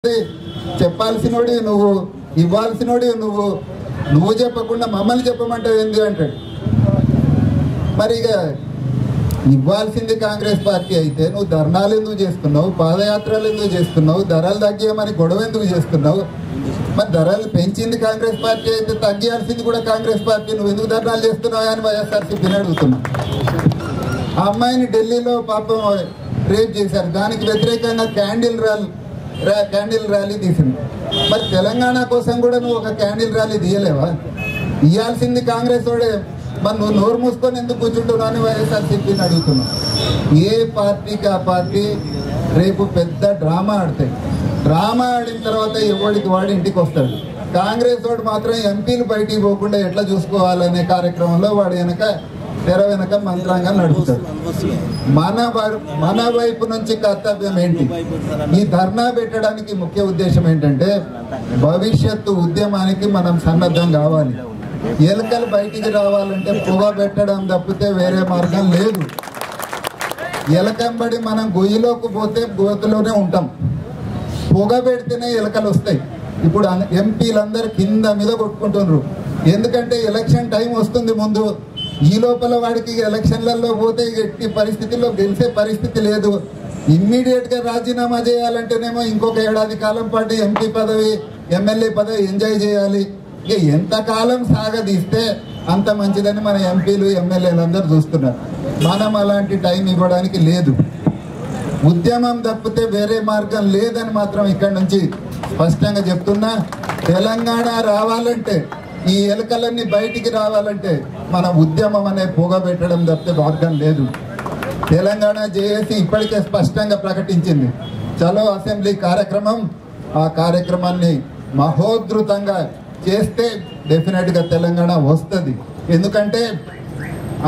చెప్పాల్సినోడి నువ్వు, ఇవ్వాల్సినోడి నువ్వు చెప్పకుండా మమ్మల్ని చెప్పమంటావు ఏంది అంటాడు. మరి ఇక ఇవ్వాల్సింది కాంగ్రెస్ పార్టీ అయితే నువ్వు ధర్నాలు ఎందుకు చేస్తున్నావు, పాదయాత్రలు ఎందుకు చేస్తున్నావు, ధరలు తగ్గియమని గొడవ ఎందుకు చేస్తున్నావు? మరి ధరలు పెంచింది కాంగ్రెస్ పార్టీ అయితే తగ్గియాల్సింది కూడా కాంగ్రెస్ పార్టీ, నువ్వు ఎందుకు ధర్నాలు చేస్తున్నావు అని వైఎస్ఆర్సీపీని అడుగుతున్నావు. ఆ అమ్మాయిని ఢిల్లీలో పాపం రేప్ చేశారు, దానికి వ్యతిరేకంగా క్యాండిల్ ర్యాలీ తీసింది. మరి తెలంగాణ కోసం కూడా నువ్వు ఒక క్యాండిల్ ర్యాలీ తీయలేవా? ఇవ్వాల్సింది కాంగ్రెస్ వాడే, మరి నువ్వు నోరు మూసుకొని ఎందుకు కూర్చుంటున్నావు అని వైఎస్ఆర్సీపీని అడుగుతున్నావు. ఏ పార్టీకి ఆ పార్టీ రేపు పెద్ద డ్రామా ఆడతాయి. డ్రామా ఆడిన తర్వాత ఎవడికి వాడి ఇంటికి వస్తాడు. కాంగ్రెస్ వాడు మాత్రం ఎంపీలు బయటికి పోకుండా ఎట్లా చూసుకోవాలనే కార్యక్రమంలో వాడు తెర వెనక మంత్రాంగా నడుపుతాడు. మన వైపు నుంచి కర్తవ్యం ఏంటి? ఈ ధర్నా పెట్టడానికి ముఖ్య ఉద్దేశం ఏంటంటే భవిష్యత్తు ఉద్యమానికి మనం సన్నద్ధం కావాలి. ఎలుకలు బయటికి రావాలంటే పొగ పెట్టడం తప్పితే వేరే మార్గం లేదు. ఎలకంబడి మనం గొయ్యిలోకి పోతే గోతులోనే ఉంటాం, పొగ పెడితేనే ఎలకలు వస్తాయి. ఇప్పుడు ఎంపీలందరూ కింద మీద కొట్టుకుంటున్నారు, ఎందుకంటే ఎలక్షన్ టైం వస్తుంది ముందు. ఈ లోపల వాడికి ఎలక్షన్లలో పోతే ఎట్టి పరిస్థితుల్లో గెలిచే పరిస్థితి లేదు. ఇమ్మీడియట్ గా రాజీనామా చేయాలంటేనేమో ఇంకొక ఏడాది కాలం పాటు ఎంపీ పదవి, ఎమ్మెల్యే పదవి ఎంజాయ్ చేయాలి. ఇక ఎంతకాలం సాగదీస్తే అంత మంచిదని మన ఎంపీలు ఎమ్మెల్యేలు అందరూ చూస్తున్నారు. మనం అలాంటి టైం ఇవ్వడానికి లేదు. ఉద్యమం తప్పితే వేరే మార్గం లేదని మాత్రం ఇక్కడి నుంచి స్పష్టంగా చెప్తున్నా. తెలంగాణ రావాలంటే, ఈ ఎలుకలన్నీ బయటికి రావాలంటే మన ఉద్యమం అనే పొగ పెట్టడం తప్పితే మార్గం లేదు. తెలంగాణ జేఏసీ ఇప్పటికే స్పష్టంగా ప్రకటించింది చలో అసెంబ్లీ కార్యక్రమం. ఆ కార్యక్రమాన్ని మహోద్ధృతంగా చేస్తే డెఫినెట్ గా తెలంగాణ వస్తుంది. ఎందుకంటే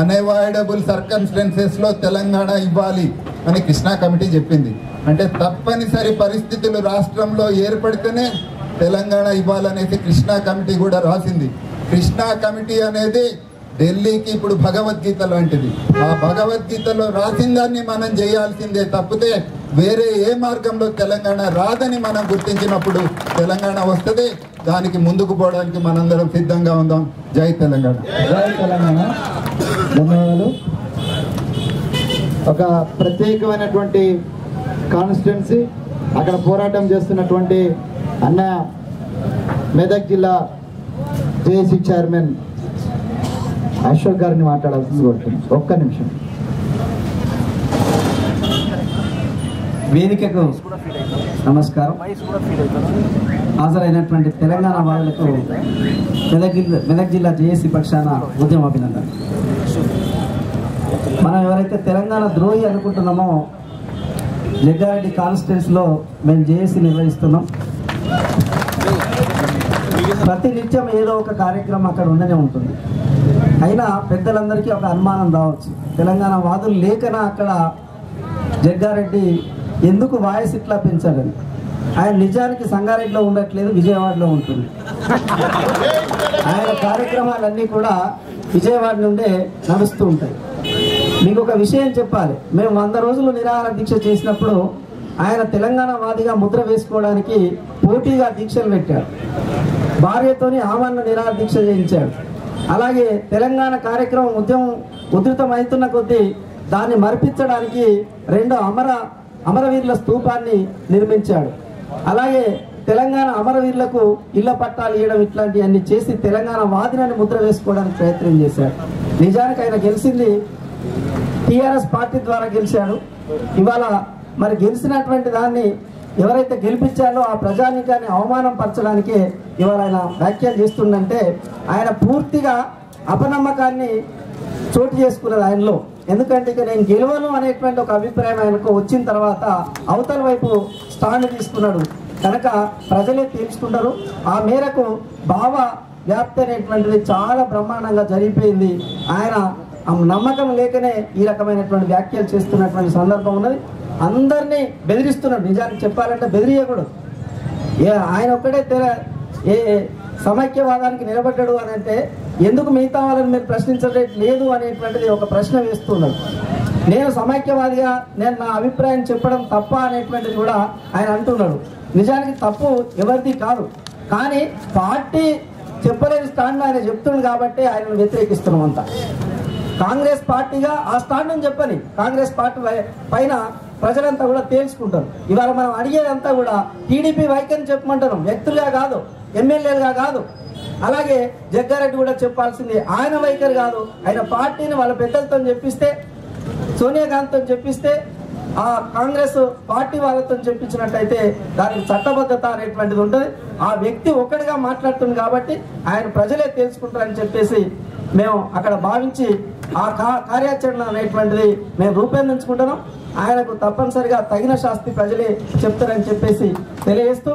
అన్అవాయిడబుల్ సర్కమ్స్టెన్సెస్ లో తెలంగాణ ఇవ్వాలి అని కృష్ణా కమిటీ చెప్పింది. అంటే తప్పనిసరి పరిస్థితులు రాష్ట్రంలో ఏర్పడితేనే తెలంగాణ ఇవ్వాలనేసి కృష్ణా కమిటీ కూడా రాసింది. కృష్ణా కమిటీ అనేది ఢిల్లీకి ఇప్పుడు భగవద్గీత లాంటిది. ఆ భగవద్గీతలో రాసిన దాన్ని మనం చేయాల్సిందే తప్పితే వేరే ఏ మార్గంలో తెలంగాణ రాదని మనం గుర్తించినప్పుడు తెలంగాణ వస్తుంది. దానికి ముందుకు పోవడానికి మనందరం సిద్ధంగా ఉందాం. జై తెలంగాణ. జై తెలంగాణ. ధన్యవాదాలు. ఒక ప్రత్యేకమైనటువంటి కాన్స్టిట్యున్సీ, అక్కడ పోరాటం చేస్తున్నటువంటి అన్న మెదక్ జిల్లా జేఏసీ చైర్మన్ అశోక్ గారిని మాట్లాడాల్సింది కోరుతున్నాను. ఒక్క నిమిషం. వేదికకు నమస్కారం. హాజరైనటువంటి తెలంగాణ వాళ్లకు మెదక్ జిల్లా జేఏసీ పక్షాన ఉద్యమ అభినందన. మనం ఎవరైతే తెలంగాణ ద్రోహి అనుకుంటున్నామో జగ్గారెడ్డి కాన్స్టిట్యున్సీలో మేము జేఏసీ నిర్వహిస్తున్నాం. ప్రతి నిత్యం ఏదో ఒక కార్యక్రమం అక్కడ ఉండనే ఉంటుంది. అయినా పెద్దలందరికీ ఒక అనుమానం రావచ్చు, తెలంగాణ వాదులు లేకనా అక్కడ జగ్గారెడ్డి ఎందుకు వాయిస్ ఇట్లా పెంచాలని. ఆయన నిజానికి సంగారెడ్డిలో ఉండట్లేదు, విజయవాడలో ఉంటుంది. ఆయన కార్యక్రమాలన్నీ కూడా విజయవాడ నుండే నడుస్తూ ఉంటాయి. మీకు ఒక విషయం చెప్పాలి, మేము 100 రోజులు నిరాహార దీక్ష చేసినప్పుడు ఆయన తెలంగాణ వాదిగా ముద్ర వేసుకోవడానికి పోటీగా దీక్షలు పెట్టాడు. భార్యతోని ఆమరణ నిరాహార దీక్ష చేయించాడు. అలాగే తెలంగాణ కార్యక్రమం ఉద్యమం ఉధృతమవుతున్న కొద్దీ దాన్ని మరిపించడానికి 2 అమరవీరుల స్తూపాన్ని నిర్మించాడు. అలాగే తెలంగాణ అమరవీరులకు ఇళ్ల పట్టాలు ఇవ్వడం, ఇట్లాంటివన్నీ చేసి తెలంగాణ వాదిని ముద్ర వేసుకోవడానికి ప్రయత్నం చేశాడు. నిజానికి ఆయన గెలిచింది టీఆర్ఎస్ పార్టీ ద్వారా గెలిచాడు. ఇవాళ మరి గెలిచినటువంటి దాన్ని ఎవరైతే గెలిపించారో ఆ ప్రజానీకాన్ని అవమానం పరచడానికి ఇవాళ ఆయన వ్యాఖ్యలు చేస్తుందంటే ఆయన పూర్తిగా అపనమ్మకాన్ని చోటు చేసుకున్నది ఆయనలో. ఎందుకంటే ఇక నేను గెలవను అనేటువంటి ఒక అభిప్రాయం ఆయనకు వచ్చిన తర్వాత అవతల వైపు స్టాండ్ తీసుకున్నాడు కనుక ప్రజలే తీర్చుకుంటారు. ఆ మేరకు భావ వ్యాప్తి అనేటువంటిది చాలా బ్రహ్మాండంగా జరిగిపోయింది. ఆయన నమ్మకం లేకనే ఈ రకమైనటువంటి వ్యాఖ్యలు చేస్తున్నటువంటి సందర్భం ఉన్నది. అందరినీ బెదిరిస్తున్నాడు. నిజానికి చెప్పాలంటే బెదిరియకూడదు. ఆయన ఒక్కడే ఏ సమైక్యవాదానికి నిలబడ్డాడు అని అంటే ఎందుకు మిగతా వాళ్ళని మీరు ప్రశ్నించలేదు అనేటువంటిది ఒక ప్రశ్న వేస్తున్నాడు. నేను సమైక్యవాదిగా నేను నా అభిప్రాయం చెప్పడం తప్ప అనేటువంటిది కూడా ఆయన అంటున్నాడు. నిజానికి తప్పు ఎవరిది కాదు, కానీ పార్టీ చెప్పలేని స్టాండ్ ఆయన చెప్తున్నాడు కాబట్టి ఆయనను వ్యతిరేకిస్తున్నాం అంతా. కాంగ్రెస్ పార్టీగా ఆ స్టాండ్ని చెప్పని కాంగ్రెస్ పార్టీ పైన ప్రజలంతా కూడా తేల్చుకుంటారు. ఇవాళ మనం అడిగేదంతా కూడా టీడీపీ వైఖరిని చెప్పమంటారు, వ్యక్తులుగా కాదు, ఎమ్మెల్యేలుగా కాదు. అలాగే జగ్గారెడ్డి కూడా చెప్పాల్సింది ఆయన వైఖరి కాదు, ఆయన పార్టీని వాళ్ళ పెద్దలతో చెప్పిస్తే, సోనియా గాంధీతో చెప్పిస్తే, ఆ కాంగ్రెస్ పార్టీ వాళ్ళతో చెప్పించినట్టయితే దానికి చట్టబద్ధత అనేటువంటిది ఉంటుంది. ఆ వ్యక్తి ఒక్కడిగా మాట్లాడుతుంది కాబట్టి ఆయన ప్రజలే తెలుసుకుంటారని చెప్పేసి మేము అక్కడ భావించి ఆ కార్యాచరణ అనేటువంటిది మేము రూపొందించుకుంటున్నాం. ఆయనకు తప్పనిసరిగా తగిన శాస్తి ప్రజలే చెప్తారని చెప్పేసి తెలియజేస్తూ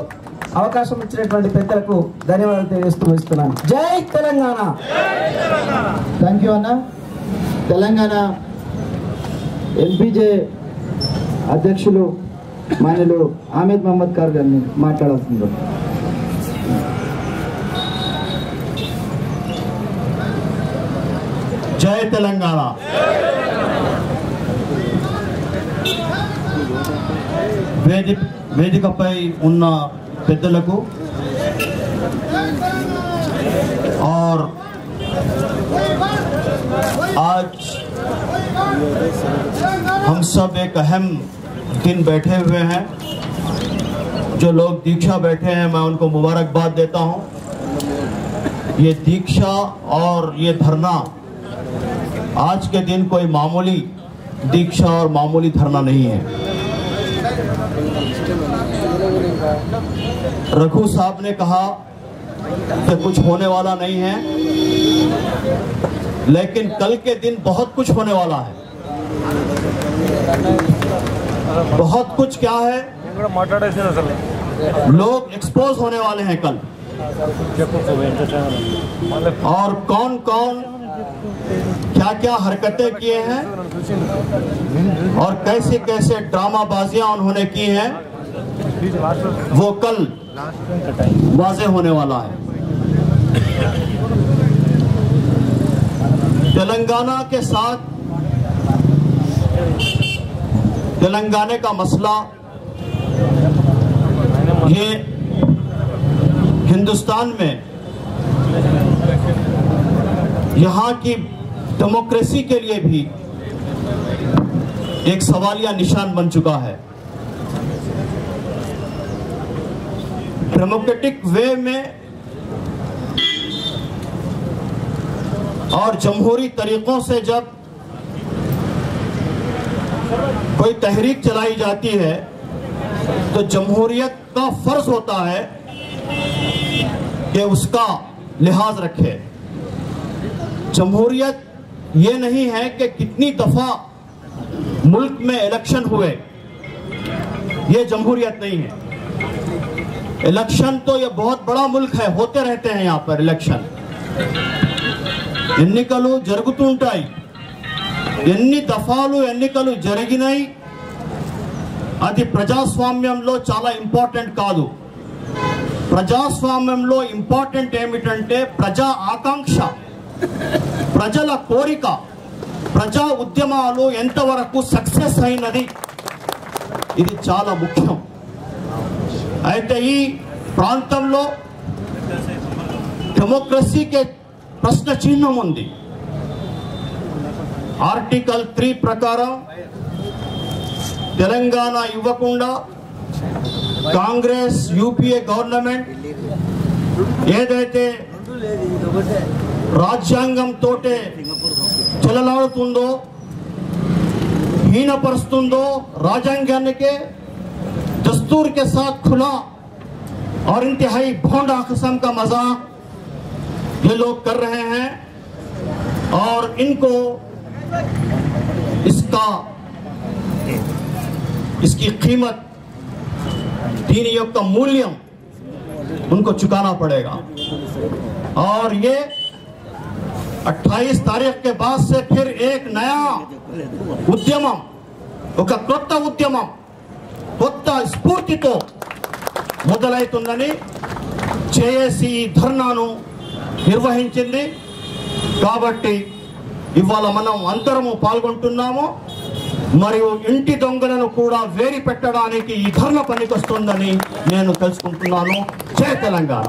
అవకాశం ఇచ్చినటువంటి పెద్దలకు ధన్యవాదాలు తెలియజేస్తూ ఇస్తున్నాను. జై తెలంగాణ. థ్యాంక్ యూ అన్న. తెలంగాణ ఎంపీజే అధ్యక్షులు మాన్యులు ఆమీద్ మహమ్మద్ ఖాన్ గారిని మాట్లాడాల్సింది. జై తెలంగాణ. వేదికపై ఉన్న పెద్దలకు और आज हम सब एक अहम दिन बैठे हुए हैं. जो लोग दीक्षा बैठे हैं मैं उनको मुबारकबाद देता हूं. ये दीक्षा और ये धरना आज के दिन कोई मामूली दीक्षा और मामूली धरना नहीं है. रघु साहब ने कहा कि कुछ होने वाला नहीं है, लेकिन कल के दिन बहुत कुछ होने वाला है. बहुत कुछ क्या है, लोग एक्सपोज होने वाले हैं कल. और कौन कौन क्या क्या हरकतें किए हैं और कैसे कैसे ड्रामाबाजियां उन्होंने की हैं, वो कल वाज़ेह होने वाला है. तेलंगाना के साथ तेलंगाना का मसला ये हिंदुस्तान में यहाँ की डेमोक्रेसी के लिए भी एक सवालिया निशान बन चुका है. डेमोक्रेटिक वे में और जमहूरी तरीकों से जब कोई तहरीक चलाई जाती है तो जमहूरियत का फर्ज होता है कि उसका लिहाज रखे. जमहूरियत ये नहीं है कि कितनी दफा मुल्क में इलेक्शन हुए, ये जमहूरियत नहीं है. इलेक्शन तो ये बहुत बड़ा मुल्क है, होते रहते हैं यहाँ पर इलेक्शन. ఎన్నికలు జరుగుతూ ఉంటాయి. ఎన్ని దఫాలు ఎన్నికలు జరిగినాయి అది ప్రజాస్వామ్యంలో చాలా ఇంపార్టెంట్ కాదు. ప్రజాస్వామ్యంలో ఇంపార్టెంట్ ఏమిటంటే ప్రజా ఆకాంక్ష, ప్రజల కోరిక, ప్రజా ఉద్యమాలు ఎంతవరకు సక్సెస్ అయినది, ఇది చాలా ముఖ్యం. అయితే ఈ ప్రాంతంలో డెమోక్రసీకే ప్రశ్న చిహ్నం ఉంది. ఆర్టికల్ 3 ప్రకారం తెలంగాణ ఇవ్వకుండా కాంగ్రెస్ యూపీఏ గవర్నమెంట్ ఏదైతే రాజ్యాంగంతో చెలలాడుతుందో, హీనపరుస్తుందో, రాజ్యాంగానికే दस्तूर के साथ खुला और इंतहाई भोंडा किस्म का मजाक ये लोग कर रहे हैं. और इनको इसकी कीमत, दीनी योग का मूल्य उनको चुकाना पड़ेगा. और ये 28 तारीख के बाद से फिर एक नया उद्यमम, ఒక కొత్త ఉద్యమం, కొత్త స్ఫూర్తితో మొదలవుతుందని జేఏసీ ధర్నాను నిర్వహించింది. కాబట్టి ఇవాళ మనం అందరము పాల్గొంటున్నాము. మరియు ఇంటి దొంగలను కూడా వేరి పెట్టడానికి ఈ ధర్మ పనికొస్తుందని నేను తెలుసుకుంటున్నాను. జై తెలంగాణ.